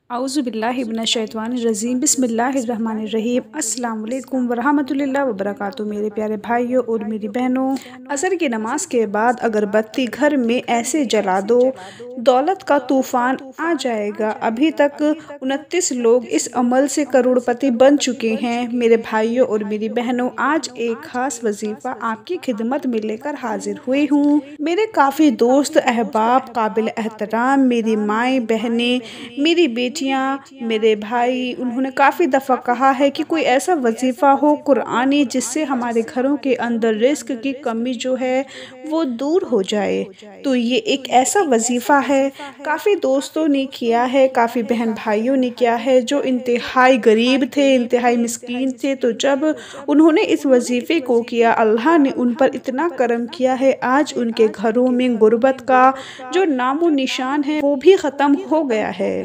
اعوذ باللہ من الشیطان الرجیم بسم اللہ الرحمن الرحیم السلام علیکم ورحمۃ اللہ وبرکاتہ۔ میرے پیارے بھائیوں اور میری بہنوں، عصر کی نماز کے بعد اگر بتی گھر میں ایسے جلا دو دولت کا طوفان آ جائے گا۔ ابھی تک 29 لوگ اس عمل سے کروڑ پتی بن چکے ہیں۔ میرے بھائیوں اور میری بہنوں، آج ایک خاص وظیفہ آپ کی خدمت میں لے کر حاضر ہوئی ہوں۔ میرے کافی دوست احباب، قابل احترام میری مائیں بہنیں، میری بیٹیاں، میرے بھائی، انہوں نے کافی دفعہ کہا ہے کہ کوئی ایسا وظیفہ ہو قرآنی جس سے ہمارے گھروں کے اندر رزق کی کمی جو ہے وہ دور ہو جائے۔ تو یہ ایک ایسا وظیفہ ہے، کافی دوستوں نے کیا ہے، کافی بہن بھائیوں نے کیا ہے جو انتہائی غریب تھے، انتہائی مسکین تھے۔ تو جب انہوں نے اس وظیفے کو کیا، اللہ نے ان پر اتنا کرم کیا ہے، آج ان کے گھروں میں غربت کا جو نام و نشان ہے وہ بھی ختم ہو گیا ہے۔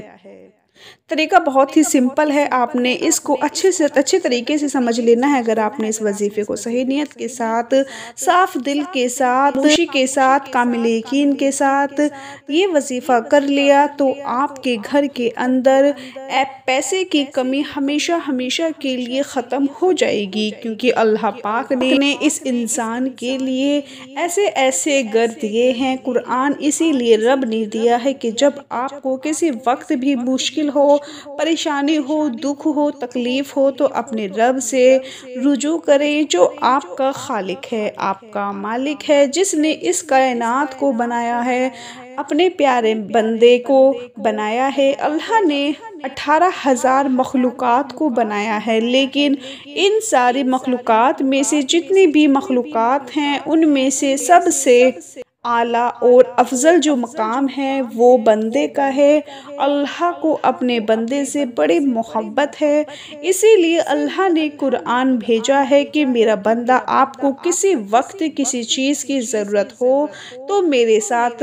طریقہ بہت ہی سمپل ہے، آپ نے اس کو اچھے طریقے سے سمجھ لینا ہے۔ اگر آپ نے اس وظیفے کو صحیح نیت کے ساتھ، صاف دل کے ساتھ، خوشی کے ساتھ، کامل یقین کے ساتھ یہ وظیفہ کر لیا تو آپ کے گھر کے اندر پیسے کی کمی ہمیشہ کے لیے ختم ہو جائے گی، کیونکہ اللہ پاک نے اس انسان کے لیے ایسے گھر دیے ہیں۔ قرآن اسی لیے رب نے دیا ہے کہ جب آپ کو کسی وقت بھی مشکل ہو، پریشانی ہو، دکھ ہو، تکلیف ہو تو اپنے رب سے رجوع کریں، جو آپ کا خالق ہے، آپ کا مالک ہے، جس نے اس کائنات کو بنایا ہے، اپنے پیارے بندے کو بنایا ہے۔ اللہ نے 18,000 مخلوقات کو بنایا ہے، لیکن ان ساری مخلوقات میں سے جتنی بھی مخلوقات ہیں ان میں سے سب سے اعلیٰ اور افضل جو مقام ہے وہ بندے کا ہے۔ اللہ کو اپنے بندے سے بڑی محبت ہے، اسی لیے اللہ نے قرآن بھیجا ہے کہ میرا بندہ، آپ کو کسی وقت کسی چیز کی ضرورت ہو تو میرے ساتھ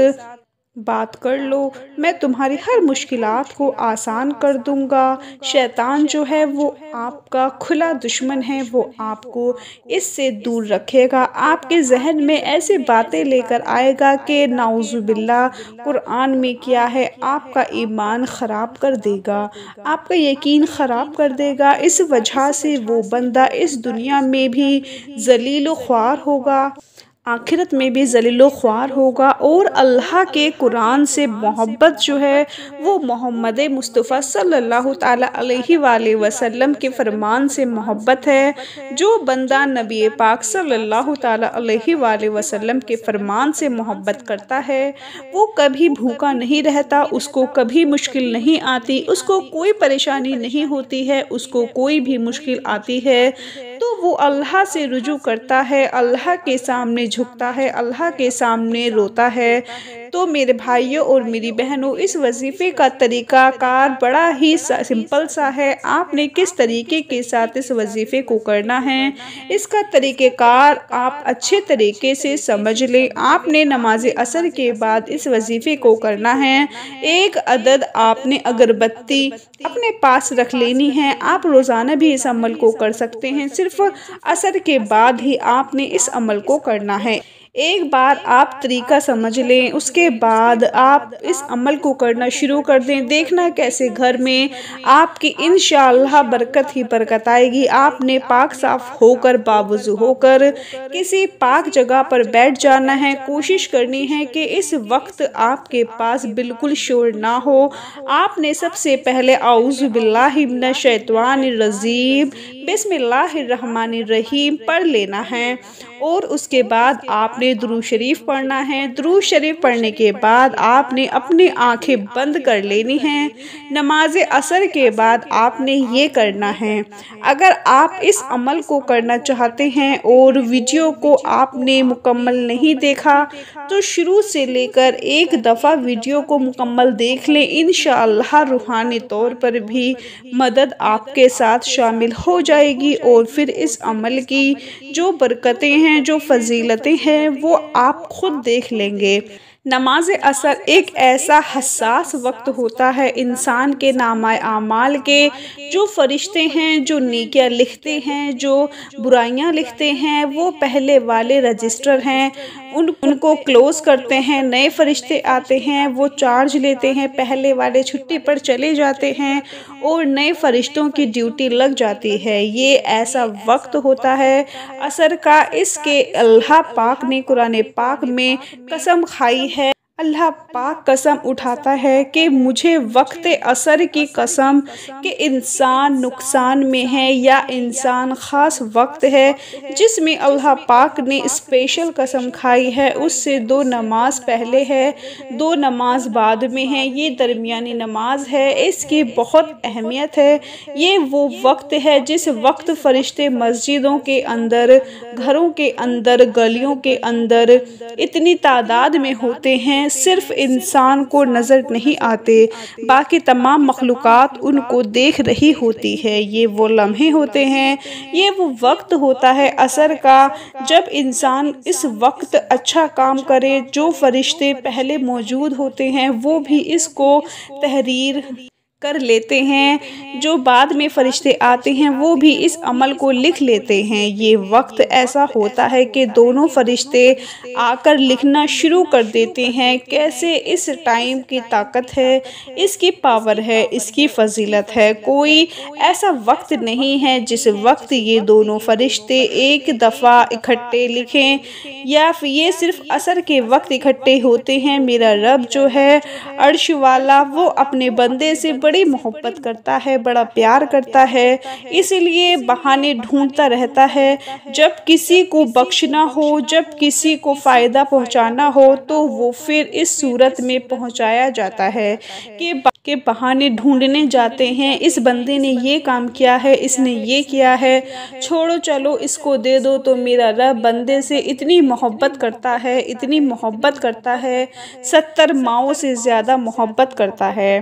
بات کر لو، میں تمہاری ہر مشکلات کو آسان کر دوں گا۔ شیطان جو ہے وہ آپ کا کھلا دشمن ہے، وہ آپ کو اس سے دور رکھے گا، آپ کے ذہن میں ایسے باتیں لے کر آئے گا کہ نعوذ باللہ قرآن میں کیا ہے، آپ کا ایمان خراب کر دے گا، آپ کا یقین خراب کر دے گا۔ اس وجہ سے وہ بندہ اس دنیا میں بھی ذلیل و خوار ہوگا، آخرت میں بھی ذلیل و خوار ہوگا، اور اللہ کے قرآن سے محبت جو ہے وہ محمد مصطفیٰ صلی اللہ تعالیٰ علیہ وآلہ وسلم کے فرمان سے محبت ہے۔ جو بندہ نبی پاک صلی اللہ تعالیٰ علیہ وآلہ وسلم کے فرمان سے محبت کرتا ہے وہ کبھی بھوکا نہیں رہتا، اس کو کبھی مشکل نہیں آتی، اس کو کوئی پریشانی نہیں ہوتی ہے، اس کو کوئی بھی مشکل آتی ہے تو وہ اللہ سے رجوع کرتا ہے، اللہ کے سامنے جھکتا ہے، اللہ کے سامنے روتا ہے۔ تو میرے بھائیوں اور میری بہنوں، اس وظیفے کا طریقہ کار بڑا ہی سمپل سا ہے۔ آپ نے کس طریقے کے ساتھ اس وظیفے کو کرنا ہے، اس کا طریقہ کار آپ اچھے طریقے سے سمجھ لیں۔ آپ نے نماز عصر کے بعد اس وظیفے کو کرنا ہے۔ ایک عدد آپ نے اگربتی اپنے پاس رکھ لینی ہے، آپ روزانہ بھی اس عمل کو کر سکتے ہیں، صرف عصر کے بعد ہی آپ نے اس عمل کو کرنا ہے۔ ایک بار آپ طریقہ سمجھ لیں، اس کے بعد آپ اس عمل کو کرنا شروع کر دیں، دیکھنا کیسے گھر میں آپ کی انشاءاللہ برکت ہی برکت آئے گی۔ آپ نے پاک صاف ہو کر، باوضو ہو کر کسی پاک جگہ پر بیٹھ جانا ہے، کوشش کرنی ہے کہ اس وقت آپ کے پاس بالکل شور نہ ہو۔ آپ نے سب سے پہلے اعوذ باللہ من الشیطان الرجیم بسم اللہ الرحمن الرحیم پڑھ لینا ہے، اور اس کے بعد آپ نے درود شریف پڑھنا ہے۔ درود شریف پڑھنے کے بعد آپ نے اپنی آنکھیں بند کر لینی ہیں۔ نماز عصر کے بعد آپ نے یہ کرنا ہے۔ اگر آپ اس عمل کو کرنا چاہتے ہیں اور ویڈیو کو آپ نے مکمل نہیں دیکھا تو شروع سے لے کر ایک دفعہ ویڈیو کو مکمل دیکھ لیں، انشاءاللہ روحانی طور پر بھی مدد آپ کے ساتھ شامل ہو جائے گی، اور پھر اس عمل کی جو برکتیں ہیں، جو فضیلتیں ہیں وہ آپ خود دیکھ لیں گے۔ نماز عصر ایک ایسا حساس وقت ہوتا ہے انسان کے نامہ اعمال کے، جو فرشتے ہیں جو نیکیاں لکھتے ہیں، جو برائیاں لکھتے ہیں، وہ پہلے والے رجسٹر ہیں، ان کو کلوز کرتے ہیں، نئے فرشتے آتے ہیں، وہ چارج لیتے ہیں، پہلے والے چھٹی پر چلے جاتے ہیں اور نئے فرشتوں کی ڈیوٹی لگ جاتی ہے۔ یہ ایسا وقت ہوتا ہے عصر کا، اس کے اللہ پاک نے قرآن پاک میں قسم کھائی ہے۔ اللہ پاک قسم اٹھاتا ہے کہ مجھے وقت عصر کی قسم کہ انسان نقصان میں ہے، یا انسان خاص وقت ہے جس میں اللہ پاک نے اسپیشل قسم کھائی ہے، اس سے 2 نماز پہلے ہے، 2 نماز بعد میں ہے، یہ درمیانی نماز ہے، اس کی بہت اہمیت ہے۔ یہ وہ وقت ہے جس وقت فرشتے مسجدوں کے اندر، گھروں کے اندر، گلیوں کے اندر اتنی تعداد میں ہوتے ہیں، صرف انسان کو نظر نہیں آتے، باقی تمام مخلوقات ان کو دیکھ رہی ہوتی ہے۔ یہ وہ لمحے ہوتے ہیں، یہ وہ وقت ہوتا ہے عصر کا جب انسان اس وقت اچھا کام کرے۔ جو فرشتے پہلے موجود ہوتے ہیں وہ بھی اس کو تحریر کر لیتے ہیں، جو بعد میں فرشتے آتے ہیں وہ بھی اس عمل کو لکھ لیتے ہیں۔ یہ وقت ایسا ہوتا ہے کہ دونوں فرشتے آ کر لکھنا شروع کر دیتے ہیں۔ کیسے اس ٹائم کی طاقت ہے، اس کی پاور ہے، اس کی فضیلت ہے۔ کوئی ایسا وقت نہیں ہے جس وقت یہ دونوں فرشتے ایک دفعہ اکٹھے لکھیں، یا یہ صرف عصر کے وقت اکٹھے ہوتے ہیں۔ میرا رب جو ہے عرش والا، وہ اپنے بندے سے بڑی محبت کرتا ہے، بڑا پیار کرتا ہے، اس لیے بہانے ڈھونڈتا رہتا ہے۔ جب کسی کو بخشنا ہو، جب کسی کو فائدہ پہنچانا ہو تو وہ پھر اس صورت میں پہنچایا جاتا ہے کہ بہانے ڈھونڈنے جاتے ہیں، اس بندے نے یہ کام کیا ہے، اس نے یہ کیا ہے، چھوڑو چلو اس کو دے دو۔ تو میرا رب بندے سے اتنی محبت کرتا ہے، اتنی محبت کرتا ہے، 70 ماؤں سے زیادہ محبت کرتا ہے۔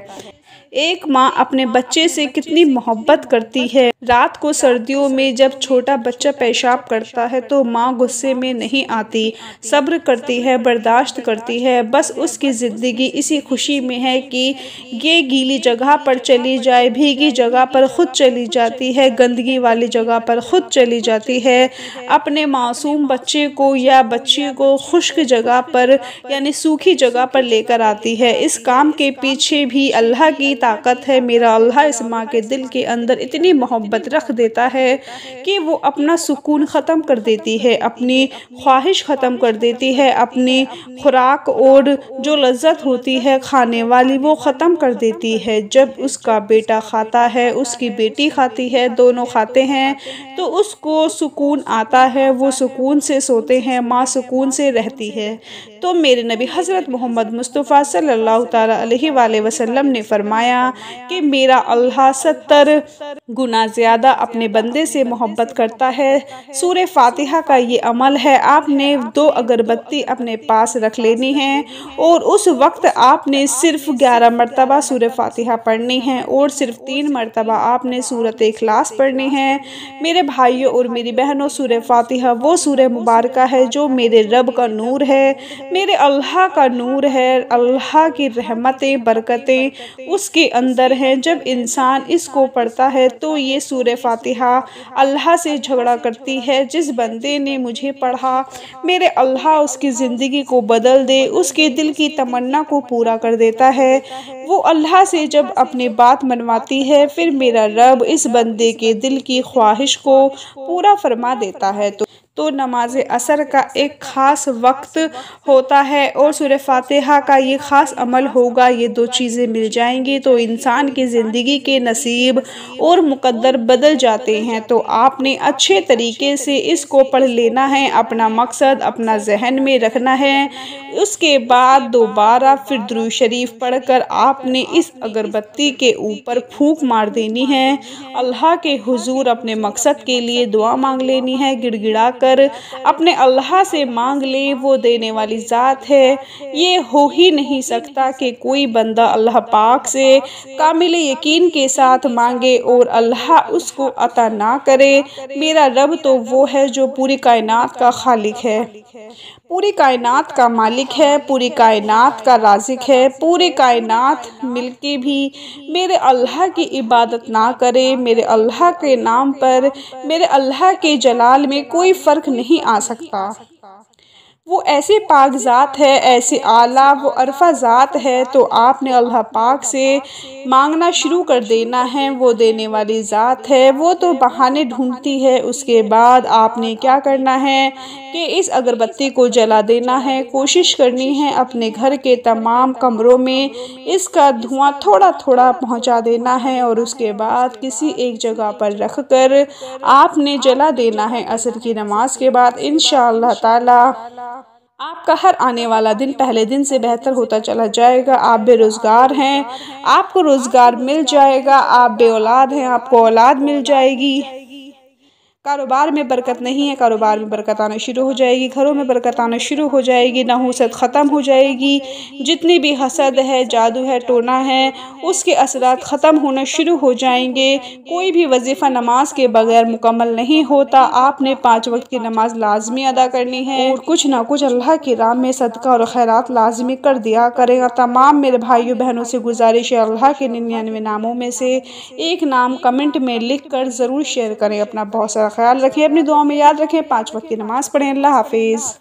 ایک ماں اپنے بچے سے کتنی محبت کرتی ہے۔ رات کو سردیوں میں جب چھوٹا بچہ پیشاب کرتا ہے تو ماں غصے میں نہیں آتی، صبر کرتی ہے، برداشت کرتی ہے، بس اس کی زندگی اسی خوشی میں ہے کہ یہ گیلی جگہ پر چلی جائے، بھیگی جگہ پر خود چلی جاتی ہے، گندگی والی جگہ پر خود چلی جاتی ہے، اپنے معصوم بچے کو یا بچی کو خشک جگہ پر یعنی سوکھی جگہ پر لے کر آتی ہے۔ اس کام کے پیچھے بھی اللہ کی طاقت ہے۔ میرا اللہ اس ماں کے دل کے اندر اتنی محبت رکھ دیتا ہے کہ وہ اپنا سکون ختم کر دیتی ہے، اپنی خواہش ختم کر دیتی ہے، اپنی خوراک اور جو لذت ہوتی ہے کھانے والی وہ ختم کر دیتی ہے۔ جب اس کا بیٹا کھاتا ہے، اس کی بیٹی کھاتی ہے، دونوں کھاتے ہیں تو اس کو سکون آتا ہے، وہ سکون سے سوتے ہیں، ماں سکون سے رہتی ہے۔ تو میرے نبی حضرت محمد مصطفیٰ صلی اللہ تعالیٰ علیہ وآلہ وسلم نے فرمایا کہ میرا اللہ 70 گنا زیادہ اپنے بندے سے محبت کرتا ہے۔ سورہ فاتحہ کا یہ عمل ہے، آپ نے 2 اگربتی اپنے پاس رکھ لینی ہے اور اس وقت آپ نے صرف 11 مرتبہ سورہ فاتحہ پڑھنی ہے اور صرف 3 مرتبہ آپ نے سورۃ اخلاص پڑھنی ہے۔ میرے بھائیوں اور میری بہنوں، سورہ فاتحہ وہ سورہ مبارکہ ہے جو میرے رب کا نور ہے، میرے اللہ کا نور ہے، اللہ کی رحمتیں، برکتیں اس کے اندر ہیں۔ جب انسان اس کو پڑھتا ہے تو یہ سورہ فاتحہ اللہ سے جھگڑا کرتی ہے، جس بندے نے مجھے پڑھا میرے اللہ اس کی زندگی کو بدل دے، اس کے دل کی تمنا کو پورا کر دیتا ہے۔ وہ اللہ سے جب اپنی بات منواتی ہے پھر میرا رب اس بندے کے دل کی خواہش کو پورا فرما دیتا ہے۔ تو نماز عصر کا ایک خاص وقت ہوتا ہے اور سورہ فاتحہ کا یہ خاص عمل ہوگا، یہ 2 چیزیں مل جائیں گی تو انسان کی زندگی کے نصیب اور مقدر بدل جاتے ہیں۔ تو آپ نے اچھے طریقے سے اس کو پڑھ لینا ہے، اپنا مقصد اپنا ذہن میں رکھنا ہے، اس کے بعد دوبارہ پھر درود شریف پڑھ کر آپ نے اس اگربتی کے اوپر پھونک مار دینی ہے، اللہ کے حضور اپنے مقصد کے لیے دعا مانگ لینی ہے، گڑ گڑا کر اپنے اللہ سے مانگ لے، وہ دینے والی ذات ہے۔ یہ ہو ہی نہیں سکتا کہ کوئی بندہ اللہ پاک سے کامل یقین کے ساتھ مانگے اور اللہ اس کو عطا نہ کرے۔ میرا رب تو وہ ہے جو پوری کائنات کا خالق ہے، پوری کائنات کا مالک ہے، پوری کائنات کا رازق ہے۔ پوری کائنات مل کے بھی میرے اللہ کی عبادت نہ کرے، میرے اللہ کے نام پر، میرے اللہ کے جلال میں کوئی فرق نہیں آ سکتا۔ وہ ایسے پاک ذات ہے، ایسے اعلیٰ وہ عرفہ ذات ہے، تو آپ نے اللہ پاک سے مانگنا شروع کر دینا ہے۔ وہ دینے والی ذات ہے، وہ تو بہانے ڈھونڈتی ہے۔ اس کے بعد آپ نے کیا کرنا ہے کہ اس اگربتی کو جلا دینا ہے۔ کوشش کرنی ہے اپنے گھر کے تمام کمروں میں اس کا دھواں تھوڑا تھوڑا پہنچا دینا ہے، اور اس کے بعد کسی ایک جگہ پر رکھ کر آپ نے جلا دینا ہے۔ عصر کی نماز کے بعد انشاءاللہ تعالی آپ کا ہر آنے والا دن پہلے دن سے بہتر ہوتا چلا جائے گا۔ آپ بے روزگار ہیں، آپ کو روزگار مل جائے گا۔ آپ بے اولاد ہیں، آپ کو اولاد مل جائے گی۔ کاروبار میں برکت نہیں ہے، کاروبار میں برکت آنا شروع ہو جائے گی۔ گھروں میں برکت آنا شروع ہو جائے گی۔ نحوست ختم ہو جائے گی۔ جتنی بھی حسد ہے، جادو ہے، ٹونا ہے، اس کے اثرات ختم ہونا شروع ہو جائیں گے۔ کوئی بھی وظیفہ نماز کے بغیر مکمل نہیں ہوتا۔ آپ نے 5 وقت کی نماز لازمی ادا کرنی ہے، اور کچھ نہ کچھ اللہ کی راہ میں صدقہ اور خیرات لازمی کر دیا کریں گا۔ تمام میرے بھائیوں بہنوں سے گزارش ہے، اللہ کے 99 ناموں میں سے ایک نام کمنٹ میں لکھ کر ضرور شیئر کریں۔ اپنا بہت سارا خیال رکھیں، اپنی دعاؤں میں یاد رکھیں، 5 وقت کی نماز پڑھیں۔ اللہ حافظ۔